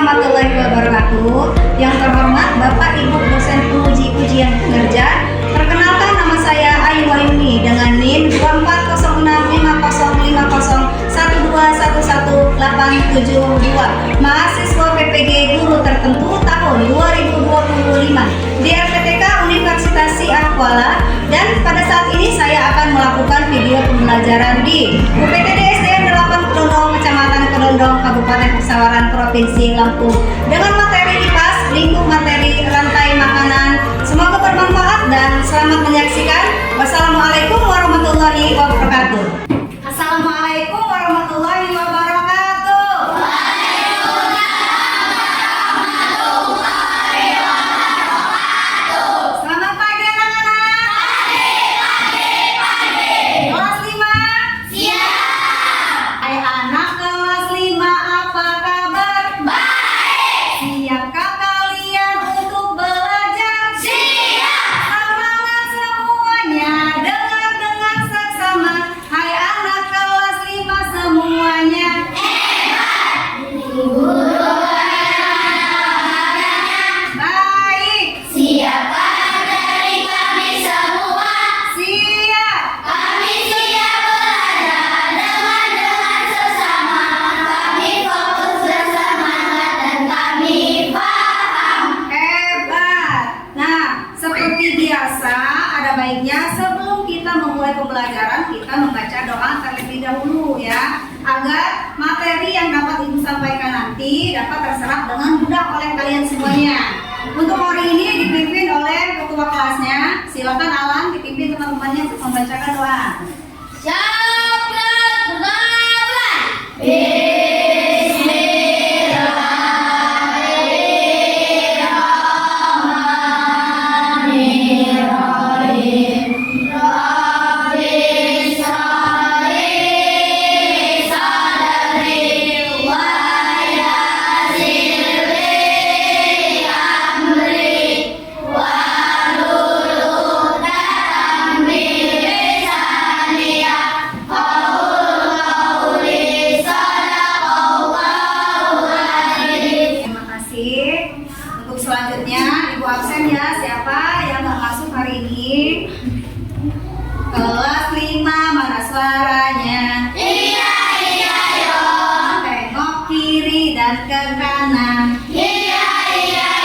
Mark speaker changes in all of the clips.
Speaker 1: warahmatullahi wabarakatuh. Yang terhormat Bapak Ibu dosen penguji ujian kinerja, perkenalkan nama saya Ayu Wayuni dengan NIM 240650121118772, mahasiswa PPG guru tertentu tahun 2025 di FPTK Universitas Syiah Kuala. Dan pada saat ini saya akan melakukan video pembelajaran di UPTD SDN 8 Kedondong, Kecamatan Kedondong, Kabupaten Pesawaran, Provinsi Lampung, dengan materi IPAS, lingkup materi rantai makanan. Semoga bermanfaat dan selamat menyaksikan. Wassalamualaikum warahmatullahi wabarakatuh. Assalamualaikum warahmatullahi wabarakatuh. Selamat pagi anak-anak. Kelas 5? Siap. Hai anak kelas 5, apa kabar? Baik. Siapkah kalian untuk belajar? Siap. Semangat semuanya, dengar seksama. Hai anak kelas 5 semuanya. Baik.
Speaker 2: Siapkah dari kami semua?
Speaker 1: Siap.
Speaker 2: Kami siap belajar dengan sesama. Kami fokus bersemangat dan kami paham.
Speaker 1: Hebat. Nah, seperti biasa, ada baiknya sebelum kita memulai pembelajaran, kita membaca doa terlebih dahulu ya, agar materi yang dapat Ibu sampaikan nanti dapat terserap dengan mudah oleh kalian semuanya. Untuk hari ini dipimpin oleh ketua kelasnya. Silakan Alan dipimpin teman-temannya untuk membacakan doa.
Speaker 2: Syakat berdaulat. Bismillahirrahmanirrahim. Rabbi shrah sadri wa yassir li amri wahlul 'uqdatam min lisani yafqahu qawli. Shadaqallahu adzim.
Speaker 1: Terima kasih. Untuk selanjutnya Ibu absen ya. Siapa yang nggak masuk hari ini? Kelas 5, mana suaranya?
Speaker 2: Iya yo.
Speaker 1: Tengok kiri dan ke kanan.
Speaker 2: Iya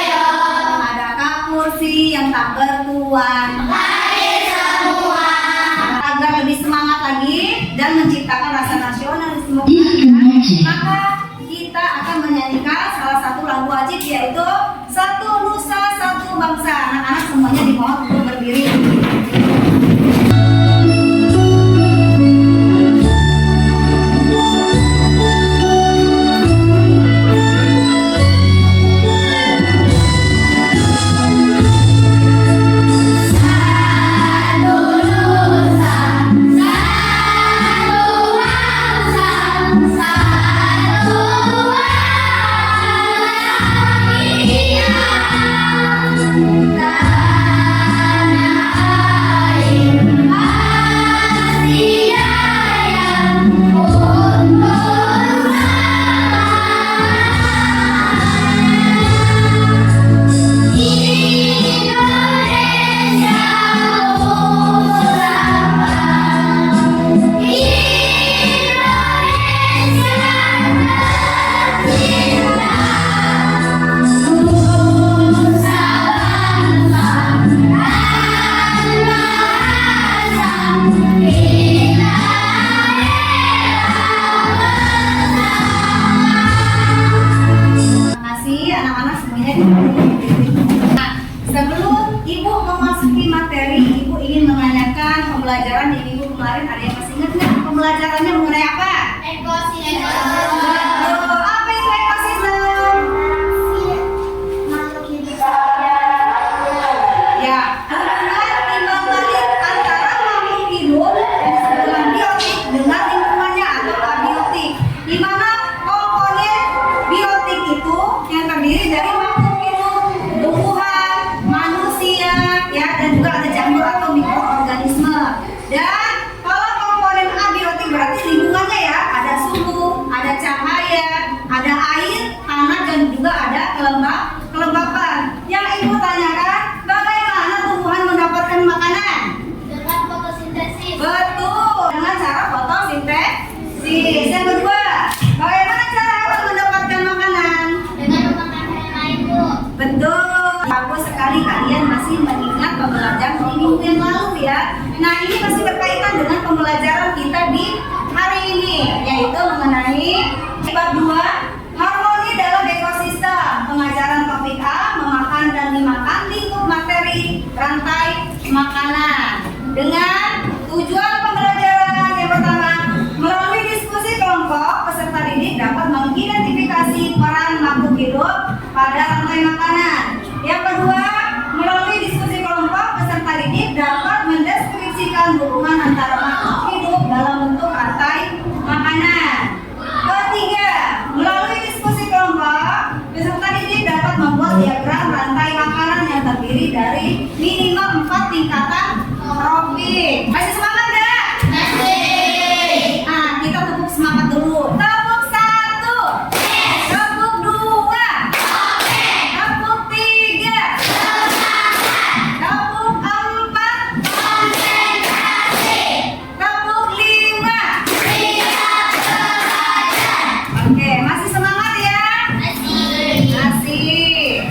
Speaker 2: yo.
Speaker 1: Adakah kursi yang tak bertuan?
Speaker 2: Hadir semua.
Speaker 1: Agar lebih semangat lagi dan menciptakan rasa nasionalisme, maka kita akan menyanyikan salah satu lagu wajib, yaitu Satu Nusa Satu Bangsa. Anak-anak semuanya dimohon untuk berdiri.
Speaker 2: Satu nusa, satu bangsa, satu Indonesia. Tanah air masih jaya untuk Indonesia
Speaker 1: Terima kasih anak-anak semuanya. Nah, sebelum Ibu memasuki materi, Ibu ingin menanyakan pembelajaran di minggu kemarin. Ada yang masih ingat nggak pembelajarannya mengenai apa?
Speaker 2: ekosistem.
Speaker 1: Betul. Apa itu ekosistem?
Speaker 2: Makhluk hidup.
Speaker 1: Ya, hubungan timbal balik antara makhluk hidup dengan biotik dengan lingkungannya atau abiotik, di mana komponen biotik itu yang terdiri dari makhluk hidup, tumbuhan, manusia, ya, dan juga ada jamur atau mikroorganisme. Dan kalau komponen abiotik berarti lingkungan Peserta didik dapat membuat diagram rantai makanan yang terdiri dari minimal 4 tingkatan tropik. Masih semangat nggak?
Speaker 2: Masih.
Speaker 1: Nah, kita tepuk semangat dulu. Tepuk 1, tepuk 2, tepuk 3, tepuk 4,
Speaker 2: Konsentrasi.
Speaker 1: tepuk 5.
Speaker 2: Siap belajar.
Speaker 1: Oke, masih semangat ya?
Speaker 2: Masih.
Speaker 1: Masih.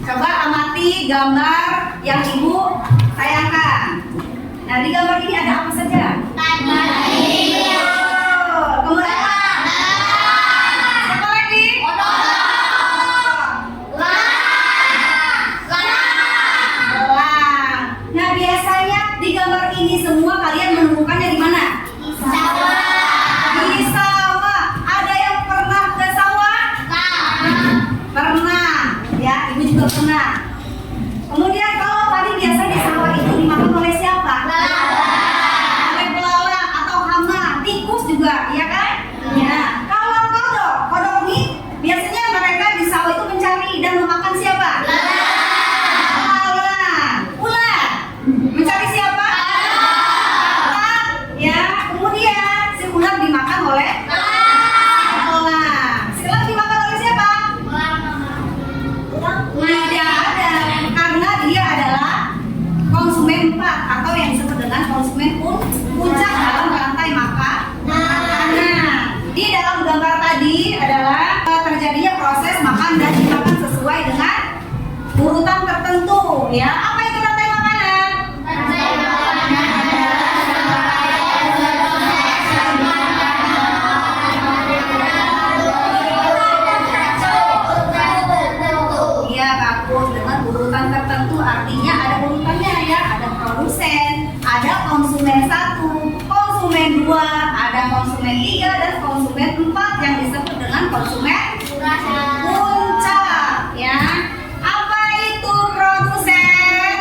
Speaker 1: Coba amati gambar yang ibu tayangkan. Nah, di gambar ini ada apa saja? Oh, kemudian apa? Apa lagi? Elang. Nah, biasanya di gambar ini semua kalian menemukannya di mana? Di sawah. Ada yang pernah ke sawah? Pernah. Ya, ibu juga pernah. Kemudian kalau padi biasa di sawah itu dimakan oleh siapa? Oleh belalang atau hama, tikus juga, ya kan? Ya. Kalau kodok ini biasanya mereka di sawah itu mencari dan memakan siapa? Belalang. Ular mencari siapa? Belalang. Ya. Kemudian si ular dimakan oleh belalang. Si elang dimakan oleh siapa? Tidak ada, karena dia adalah konsumen 4 atau yang disebut dengan konsumen puncak dalam rantai makanan. Di dalam gambar tadi adalah terjadinya proses makan dan dimakan sesuai dengan urutan tertentu. Ya, apa itu rantai makanan? Iya, bagus, dengan urutan tertentu artinya ada urutannya ya, ada produsen, ada konsumen 1, konsumen 2, ada konsumen 3 dan konsumen 4 yang disebut dengan konsumen puncak ya. Apa itu produsen?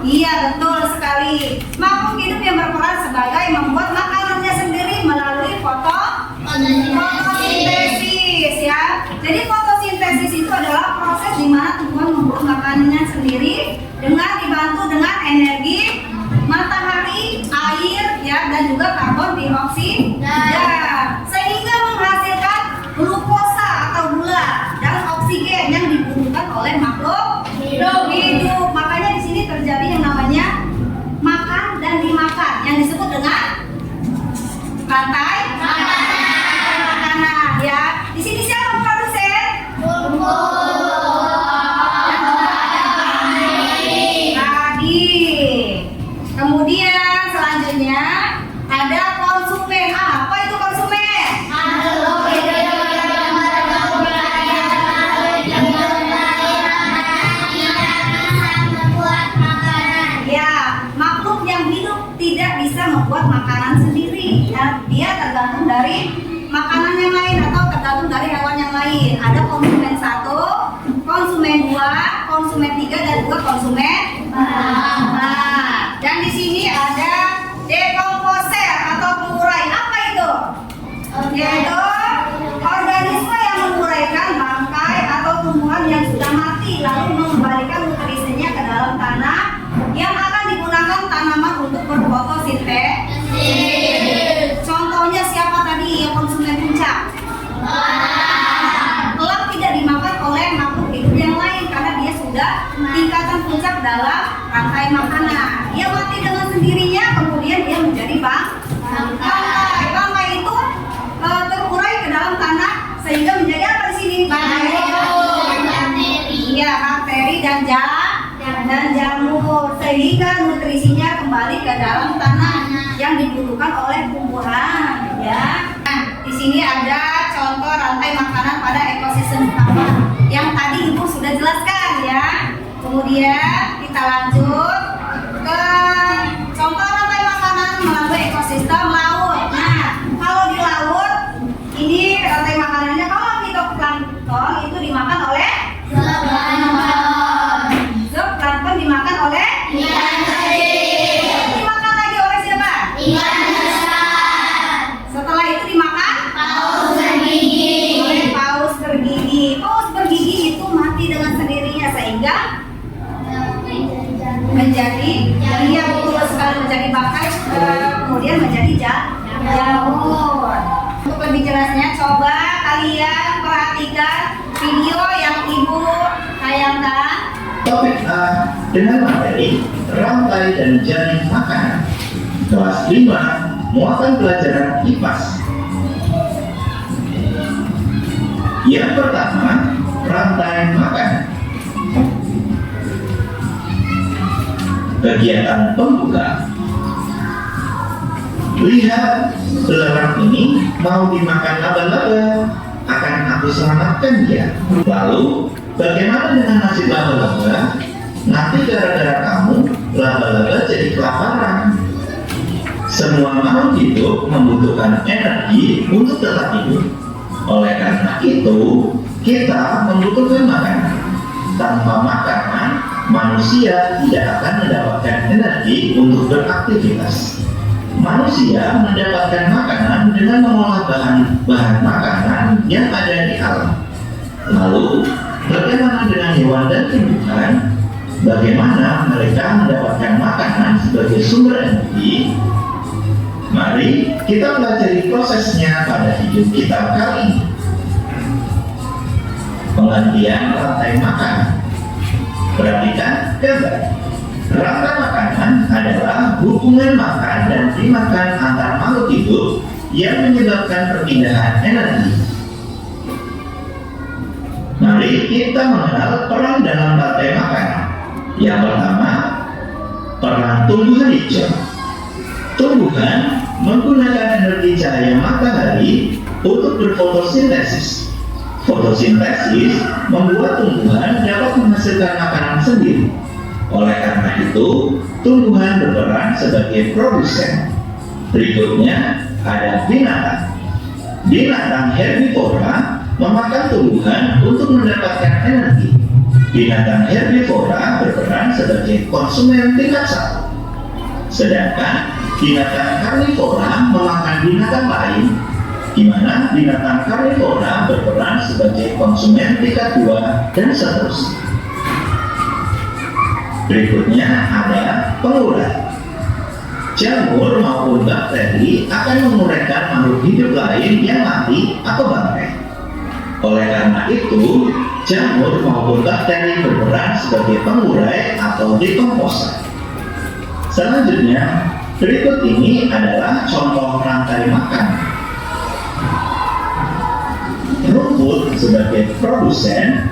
Speaker 1: Iya, betul sekali. Makhluk hidup yang berperan sebagai membuat makanannya sendiri melalui fotosintesis ya. Jadi fotosintesis itu adalah proses di mana tumbuhan membuat makanannya sendiri dengan dibantu dengan energi matahari, air ya, dan juga karbon dioksida sehingga menghasilkan glukosa atau gula dan oksigen yang dibutuhkan oleh makhluk hidup. Makanya di sini terjadi yang namanya makan dan dimakan yang disebut dengan rantai makanan ya. Di sini siapa produsen? Tadi. Kemudian selanjutnya ada konsumen. Apa itu konsumen? Ya, makhluk yang hidup tidak bisa membuat makanan sendiri. Ya, dia tergantung dari makanan yang lain atau tergantung dari hewan yang lain. Ada konsumen 1, konsumen 2, konsumen 3 dan juga konsumen 4. Dan di sini ada dekomposer atau pengurai. Apa itu? Yaitu organisme yang menguraikan bangkai atau tumbuhan yang sudah mati lalu mengembalikan nutrisinya ke dalam tanah yang akan digunakan tanaman untuk berfotosintesis. Contohnya siapa tadi yang konsumen puncak? Elang tidak dimakan oleh makhluk hidup yang lain karena dia sudah tingkatan puncak dalam rantai makanan. Dia mati dengan sendirinya, kemudian dia menjadi bangkai. Bangkai itu terurai ke dalam tanah sehingga menjadi apa di sini? Iya, bakteri dan jamur sehingga nutrisinya kembali ke dalam tanah yang dibutuhkan oleh tumbuhan ya. Nah, di sini ada contoh rantai makanan pada ekosistem utama yang tadi ibu sudah jelaskan ya. Kemudian kita lanjut ke contoh rantai makanan melalui ekosistem laut. Nah, kalau di laut ini rantai makanannya kalau fitoplankton itu dimakan oleh zooplankton dimakan oleh dimakan lagi oleh siapa? Setelah itu dimakan menjadi iya betul sekali menjadi bangkai, kemudian menjadi jamur. Untuk lebih jelasnya coba kalian perhatikan video yang ibu tayangkan.
Speaker 3: Topik A dengan materi rantai dan jaring makanan. Kelas 5 muatan pelajaran IPAS. Yang pertama, rantai makanan. Kegiatan pembuka. Lihat, belerang ini mau dimakan laba-laba. Akan aku selamatkan dia. Lalu, bagaimana dengan nasib laba-laba? Nanti gara-gara kamu, laba-laba jadi kelaparan. Semua makhluk hidup membutuhkan energi untuk tetap hidup. Oleh karena itu, kita membutuhkan makanan. Tanpa makanan, manusia tidak akan mendapatkan energi untuk beraktivitas. Manusia mendapatkan makanan dengan mengolah bahan makanan yang ada di alam. Lalu, bagaimana dengan hewan dan tumbuhan? Bagaimana mereka mendapatkan makanan sebagai sumber energi? Mari kita pelajari prosesnya pada hidup kita kali ini. Pengertian rantai makanan. Perhatikan gambar. Rantai makanan adalah hubungan makan dan dimakan antar makhluk hidup yang menyebabkan perpindahan energi. Mari kita mengenal peran dalam rantai makanan. Yang pertama, peran tumbuhan hijau. Tumbuhan menggunakan energi cahaya matahari untuk berfotosintesis. Fotosintesis membuat tumbuhan dapat menghasilkan makanan sendiri. Oleh karena itu, tumbuhan berperan sebagai produsen. Berikutnya ada binatang. Binatang herbivora memakan tumbuhan untuk mendapatkan energi. Binatang herbivora berperan sebagai konsumen tingkat 1. Sedangkan binatang karnivora memakan binatang lain, di mana binatang karnivora berperan sebagai konsumen tingkat 2 dan seterusnya. Berikutnya ada pengurai. Jamur maupun bakteri akan menguraikan makhluk hidup lain yang mati atau bangkai. Oleh karena itu, jamur maupun bakteri berperan sebagai pengurai atau dekomposer. Selanjutnya, berikut ini adalah contoh rantai makanan. Rumput sebagai produsen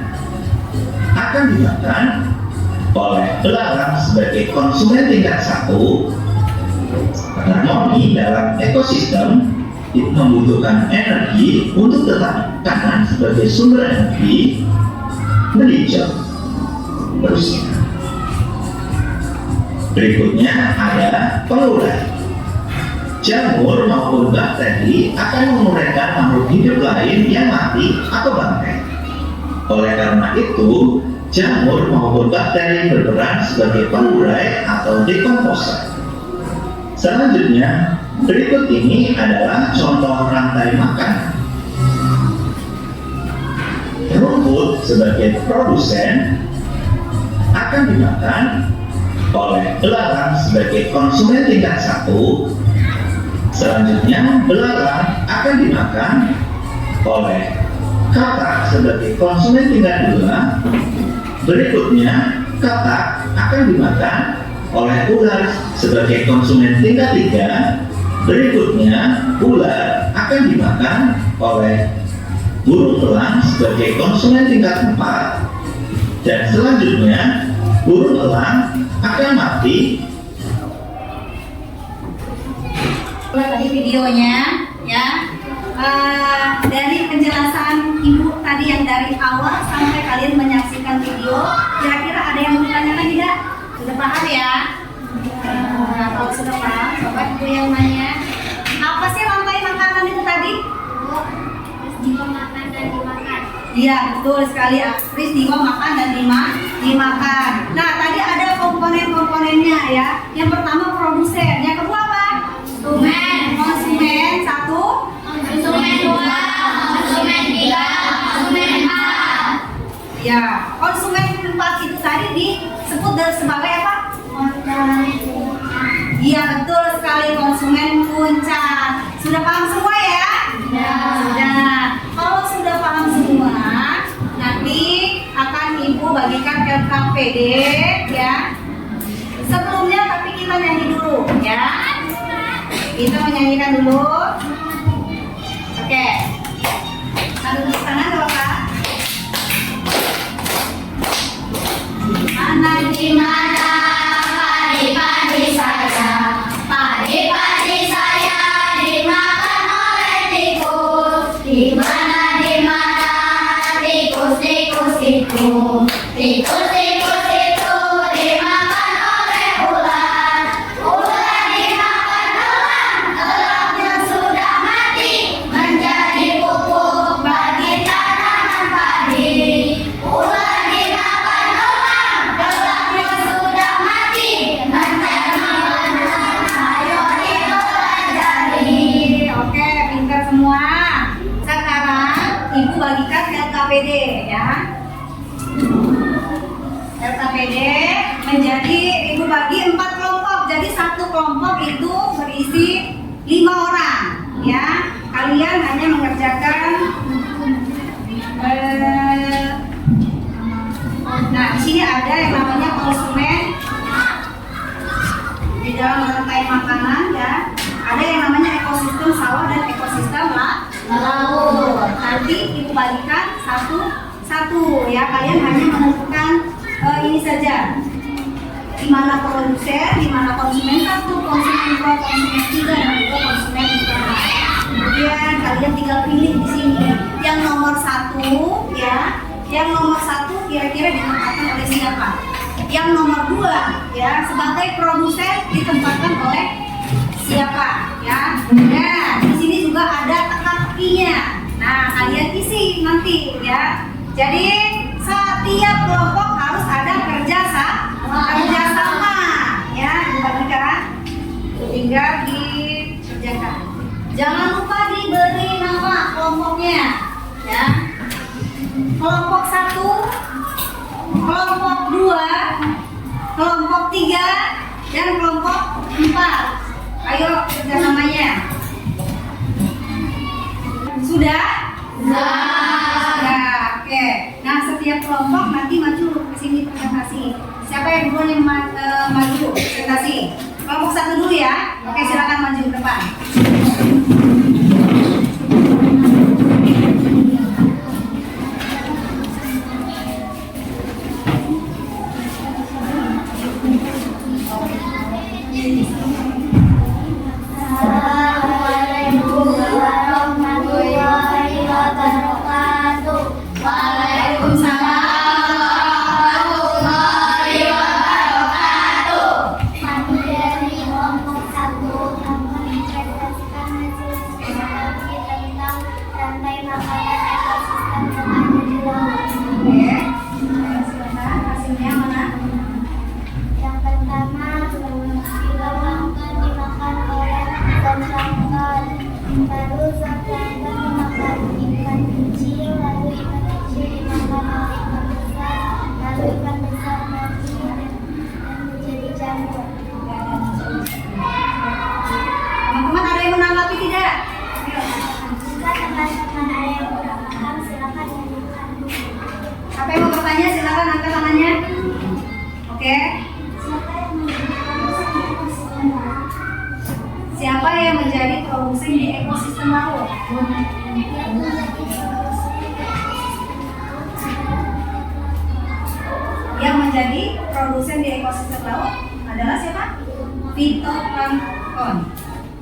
Speaker 3: akan dimakan oleh belalang sebagai konsumen tingkat 1. Harmoni dalam ekosistem membutuhkan energi untuk tetap makanan sebagai sumber energi menghijau. Terusnya, berikutnya ada pengurai. Jamur maupun bakteri akan menguraikan makhluk hidup lain yang mati atau bangkai. Oleh karena itu, jamur maupun bakteri berperan sebagai pengurai atau dekomposer. Selanjutnya, berikut ini adalah contoh rantai makanan. Rumput sebagai produsen akan dimakan oleh belalang sebagai konsumen tingkat 1. Selanjutnya, belalang akan dimakan oleh katak sebagai konsumen tingkat 2. Berikutnya, katak akan dimakan oleh ular sebagai konsumen tingkat 3. Berikutnya, ular akan dimakan oleh burung elang sebagai konsumen tingkat 4. Dan selanjutnya, burung elang akan mati.
Speaker 1: Tadi videonya ya, dari penjelasan ibu tadi yang dari awal sampai kalian menyaksikan video, kira-kira ada yang mau ditanyakan tidak? Sudah paham ya? Kalau sudah paham, coba ibu yang nanya, apa sih rantai makanan itu tadi?
Speaker 2: Peristiwa makan dan dimakan.
Speaker 1: Iya, betul sekali. Peristiwa makan dan dimakan. Nah, tadi ada komponen-komponennya ya. Yang pertama produsen, yang kedua apa? Konsumen 1,
Speaker 2: Konsumen 2, konsumen 3, konsumen 4.
Speaker 1: ya, konsumen 4 itu tadi disebut sebagai apa? Iya betul sekali, konsumen puncak. Sudah paham semua ya? Sudah. Kalau sudah paham semua, nanti akan Ibu bagikan ke KPD ya. Sebelumnya tapi kita nyanyi dulu ya. Kita menyanyikan dulu. Oke. Satu tepuk tangan dulu Kak. Mana di mana padi-padi saya, padi-padi saya dimakan oleh tikus. Di mana tikus itu, tikus itu dimakan oleh ular. Ular dimakan telurnya sudah mati menjadi pupuk bagi tanaman padi. Ular dimakan telurnya sudah mati menjadi ayo dipelajari. Oke, pintar semua. Sekarang Ibu bagikan ke LKPD ya. LKPD menjadi Ibu bagi 4 kelompok. Jadi satu kelompok itu berisi 5 orang ya. Kalian hanya mengerjakan nah di sini ada yang namanya konsumen di dalam rantai makanan ya. Ada yang namanya ekosistem sawah dan ekosistem laut. Nanti Ibu bagikan satu ya. Kalian hanya menentukan ini saja. Di mana produsen, di mana konsumen 1, konsumen 2, konsumen 3, dan juga konsumen 4. Kemudian kalian tinggal pilih di sini yang nomor 1 ya. Yang nomor 1 kira-kira ditempatkan oleh siapa? Yang nomor 2 ya, sebagai produsen ditempatkan oleh siapa ya? Nah, di sini juga ada teka-tekinya. Nah, kalian isi nanti ya. Jadi setiap kelompok harus ada kerjasama ya, dibagikan. Tinggal dikerjakan. Jangan lupa diberi nama kelompoknya ya. Kelompok 1, kelompok 2, kelompok 3, dan kelompok 4. Ayo kerjasamanya. Sudah? Sudah. Oke. Nah, setiap kelompok nanti maju ke sini presentasi. Siapa yang duluan yang maju presentasi? Kelompok 1 dulu ya. Oke, silakan maju ke depan.
Speaker 2: Assalamualaikum warahmatullahi wabarakatuh.
Speaker 1: Waalaikumsalam warahmatullahi wabarakatuh.
Speaker 2: Kami dari kelompok 1 akan mempresentasikan hasil studi tentang rantai makanan ekosistem yang ada di laut.
Speaker 1: Oke. Silakan hasilnya mana?
Speaker 2: Yang pertama, zooplankton dimakan oleh zooplankton. Lalu zooplankton dimakan ikan kecil, lalu ikan kecil dimakan oleh ikan besar, lalu ikan besar mati dan menjadi jamur.
Speaker 1: Teman-teman ada yang menanggapi tidak?
Speaker 2: Jika teman-teman ada yang kurang paham, silakan tanyakan.
Speaker 1: Siapa yang mau bertanya silakan angkat tangannya. Oke.
Speaker 2: Siapa yang menjadi produsen di ekosistem laut?
Speaker 1: Siapa yang menjadi produsen di ekosistem laut? Yang menjadi produsen di ekosistem laut adalah siapa? Fitoplankton.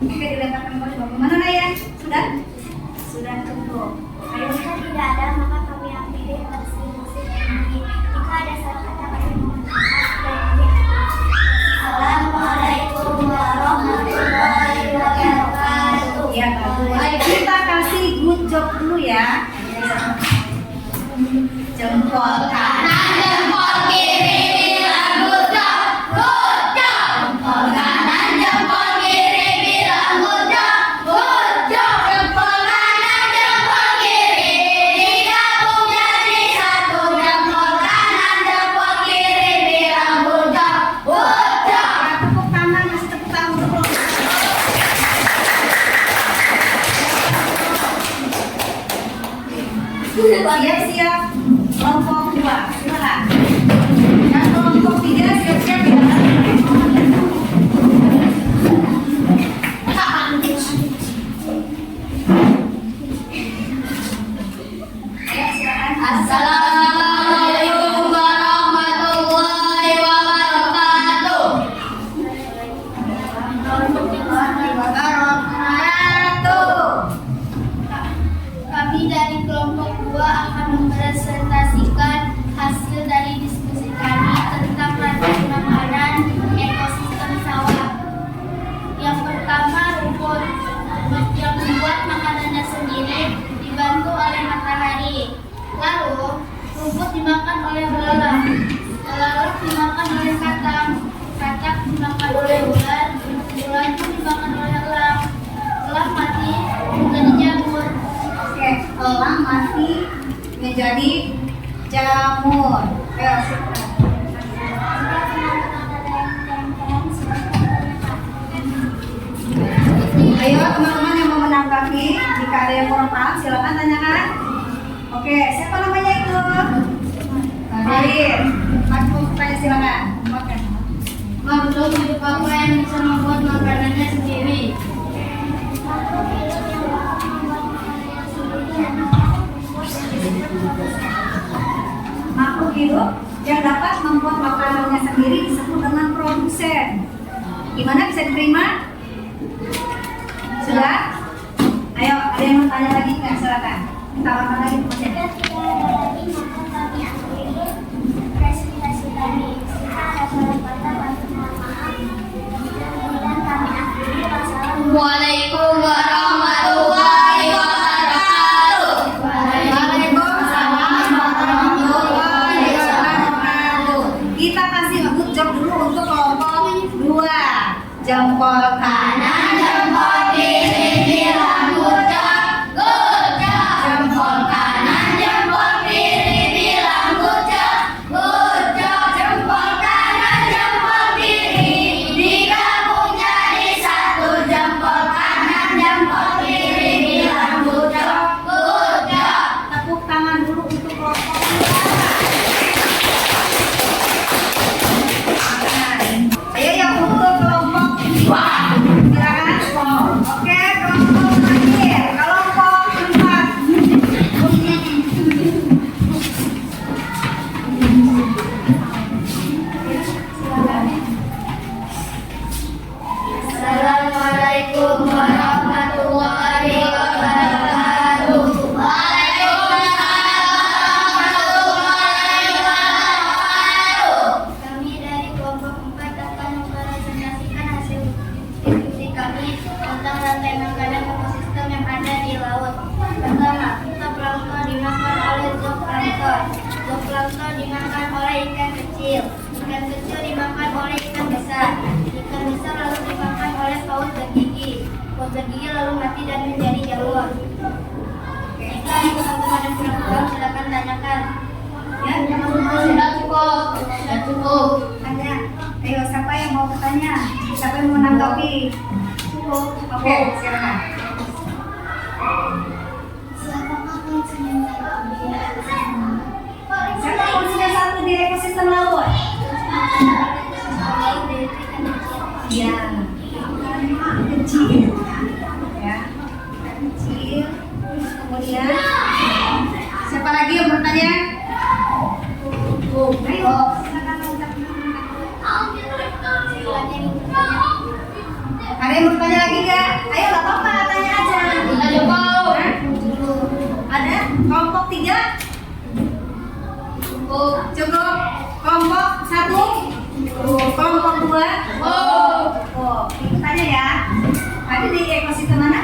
Speaker 1: Oke, dilemparkan kembali. Bagaimana Naya? Sudah? Sudah cukup. Ayo.
Speaker 2: Jika tidak ada, maka kami ambil masing-masing ini. Jika ada salah kata, kami mohon maaf dan Assalamualaikum warahmatullahi wabarakatuh.
Speaker 1: Ya, baik. Kita kasih good job dulu ya. Jempol kanan, jempol kiri, bilang good job, good job. Jempol kanan, jempol kiri, bilang good job, good job. Jempol kanan, jempol kiri, digabung jadi satu. Jempol kanan, jempol kiri, bilang good job, good job. Siap-siap kelompok 2, silakan. Dan kelompok 3 siap-siap ya. Ayo silakan.
Speaker 2: Assalamualaikum warahmatullahi wabarakatuh. Kami dari kelompok 2 akan mempresentasikan hasil dari diskusi kami tentang rantai makanan ekosistem sawah. Yang pertama, rumput yang membuat makanannya sendiri dibantu oleh matahari. Lalu, rumput dimakan oleh belalang. Belalang dimakan oleh katak. Katak dimakan oleh ular. Ular pun dimakan oleh elang. Elang mati menjadi jamur.
Speaker 1: Oke, elang mati menjadi jamur. Ayo silakan. Ayo teman-teman yang mau menanggapi, jika ada yang kurang paham silakan tanyakan. Oke, siapa namanya itu? Kadir. Aku tanya silakan. Oke.
Speaker 2: Makhluk hidup apa yang bisa membuat makanannya sendiri?
Speaker 1: Makhluk hidup yang dapat membuat makanannya sendiri disebut dengan produsen. Gimana, bisa diterima? Sudah? Ayo, ada yang mau tanya lagi nggak? Silakan. Tawarkan lagi temannya.
Speaker 2: Presentasi tadi, kita ada salah kata, mohon maaf. Dan kami akhiri. Wassalamualaikum warahmatullahi wabarakatuh.
Speaker 1: Waalaikumsalam warahmatullahi wabarakatuh. Kita kasih good job dulu untuk kelompok 2. Jempol kanan, jempol kiri, bilang good job.
Speaker 2: Good job. Jempol kanan, jempol kiri, bilang good job. Good job. Jempol kanan, jempol kiri, digabung jadi satu. Jempol kanan, jempol kiri, bilang good job. Good job.
Speaker 1: Tepuk tangan dulu untuk kelompok 2. Ayo yang untuk kelompok 2. Silakan. Oke, kelompok terakhir, kelompok 4.
Speaker 2: Assalamualaikum warahmatullahi wabarakatuh. Waalaikumsalam warahmatullahi wabarakatuh. Kami dari kelompok 4 akan mempresentasikan hasil diskusi kami tentang rantai makanan ekosistem yang ada di laut. Pertama, zooplankton dimakan oleh zooplankton. Zooplankton dimakan oleh ikan kecil. Ikan kecil dimakan oleh ikan besar. Ikan besar lalu dimakan oleh paus bergigi. Paus bergigi lalu mati dan menjadi jamur. Jika teman-teman dan kurang silakan tanyakan.
Speaker 1: Ya, teman-teman.
Speaker 2: Sudah cukup. Sudah cukup.
Speaker 1: Ada. Ayo, siapa yang mau bertanya? Siapa yang mau menanggapi?
Speaker 2: Cukup.
Speaker 1: Oke, silakan.
Speaker 2: Siapakah konsumen
Speaker 1: Siapa konsumen satu di ekosistem laut? Ya, kecil. Ya, kecil. Kemudian, siapa lagi yang bertanya? Ayo, silakan ada yang bertanya lagi nggak? Ayo, nggak apa-apa, tanya aja.
Speaker 2: cukup.
Speaker 1: Ada kelompok 3? Cukup. Kelompok 1? Kelompok 2? Oh, tanya ya. Tadi di ekosistem mana?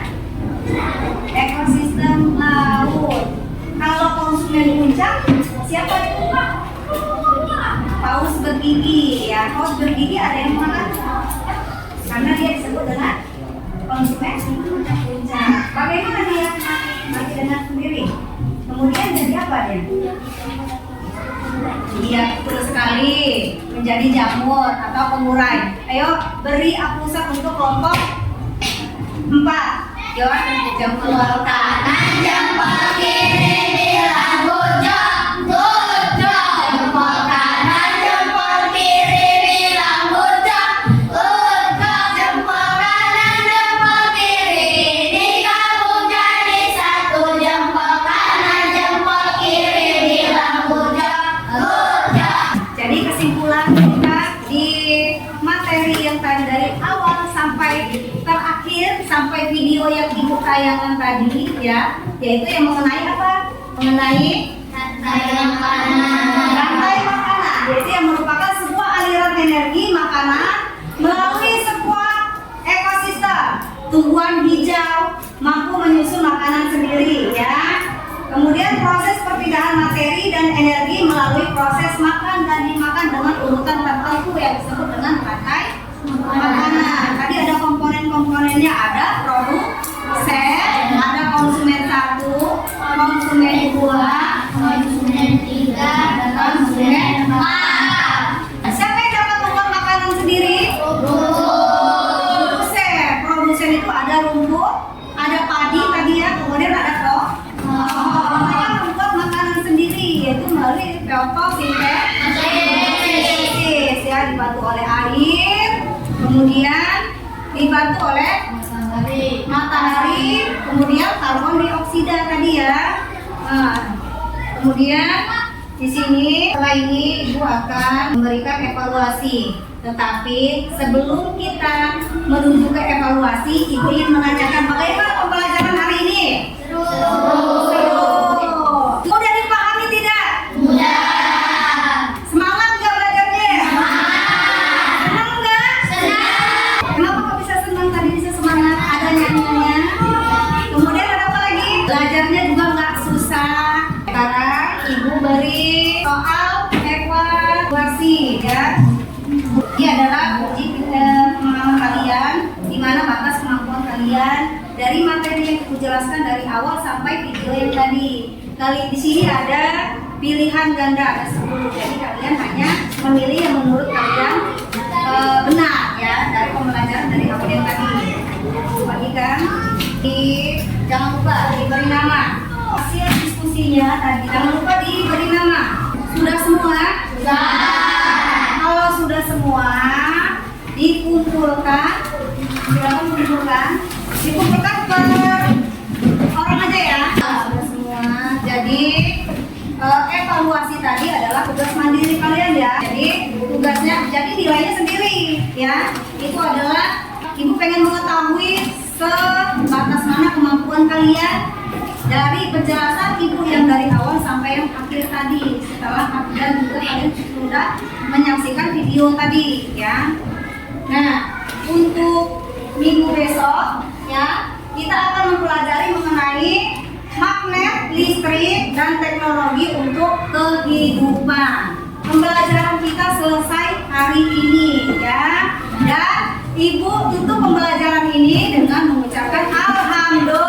Speaker 1: Ekosistem laut. Kalau konsumen puncak, siapa itu Pak? Paus bergigi ya. Paus bergigi ada yang makan? Karena dia disebut dengan konsumen puncak. Bagaimana dia mati dengan sendiri? Kemudian jadi apa dia? Iya, betul sekali, menjadi jamur atau pengurai. Ayo beri apusat untuk kelompok 4. Jawab, jempol kanan, jempol kiri, bilang tayangan tadi ya, yaitu yang mengenai apa? Mengenai rantai makanan, yaitu yang merupakan sebuah aliran energi makanan melalui sebuah ekosistem. Tumbuhan hijau mampu menyusun makanan sendiri ya. Kemudian proses perpindahan materi dan energi melalui proses makan dan dimakan dengan urutan tertentu yang disebut dengan rantai makanan. Tadi ada komponen-komponennya, ada produsen, ada konsumen 1, konsumen 2,
Speaker 2: konsumen 3,
Speaker 1: dan konsumen 4. Siapa yang dapat membuat makanan sendiri? Produsen itu ada rumput, ada padi tadi ya, kemudian ada mereka membuat makanan sendiri, yaitu melalui fotosintesis ya, dibantu oleh air, kemudian dibantu oleh matahari, kemudian karbon dioksida tadi ya. Kemudian di sini setelah ini Ibu akan memberikan evaluasi. Tetapi sebelum kita menuju ke evaluasi, Ibu ingin menanyakan bagaimana pembelajaran hari ini? Seru. Mudah dipahami tidak?
Speaker 2: Mudah.
Speaker 1: Semangat nggak belajarnya? Senang nggak? Kenapa kok bisa senang? Tadi bisa semangat, ada nyanyiannya. Kemudian ada apa lagi? Belajarnya juga nggak susah. Sekarang Ibu beri soal evaluasi ya. Ini adalah uji pengalaman kalian, di mana batas kemampuan kalian dari materi yang Ibu jelaskan dari awal sampai video yang tadi. Di sini ada pilihan ganda, ada 10. Jadi kalian hanya memilih yang menurut kalian benar ya dari pembelajaran dari awal yang tadi. Bagikan. Jangan lupa diberi nama. Hasil diskusinya tadi jangan lupa diberi nama. Sudah semua? Kalau sudah semua, dikumpulkan. Silakan dikumpulkan per orang aja ya. Sudah semua. Jadi evaluasi tadi adalah tugas mandiri kalian ya. Jadi tugasnya, jadi nilainya sendiri ya. Itu adalah Ibu pengen mengetahui sebatas mana kemampuan kalian dari penjelasan Ibu yang dari awal sampai yang akhir tadi. Setelah dan juga kalian sudah menyaksikan video tadi ya. Nah, untuk minggu besok ya, kita akan mempelajari mengenai magnet, listrik, dan teknologi untuk kehidupan. Pembelajaran kita selesai hari ini ya. Dan Ibu tutup pembelajaran ini dengan mengucapkan alhamdulillah.